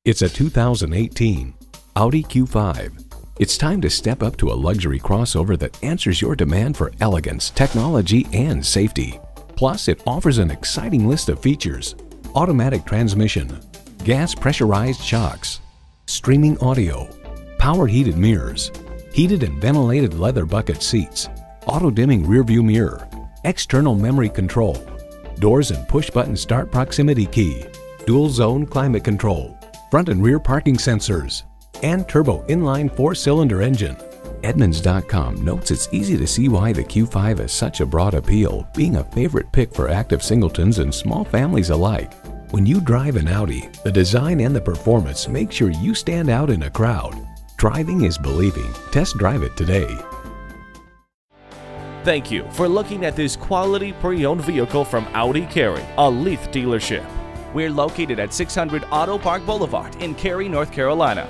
It's a 2018 Audi Q5. It's time to step up to a luxury crossover that answers your demand for elegance, technology, and safety. Plus, it offers an exciting list of features: automatic transmission, gas pressurized shocks, streaming audio, power heated mirrors, heated and ventilated leather bucket seats, auto-dimming rearview mirror, external memory control, doors and push-button start proximity key, dual-zone climate control, front and rear parking sensors, and turbo inline 4-cylinder engine. Edmunds.com notes it's easy to see why the Q5 has such a broad appeal, being a favorite pick for active singletons and small families alike. When you drive an Audi, the design and the performance make sure you stand out in a crowd. Driving is believing. Test drive it today. Thank you for looking at this quality pre-owned vehicle from Audi Cary, a Leith dealership. We're located at 600 Auto Park Boulevard in Cary, North Carolina.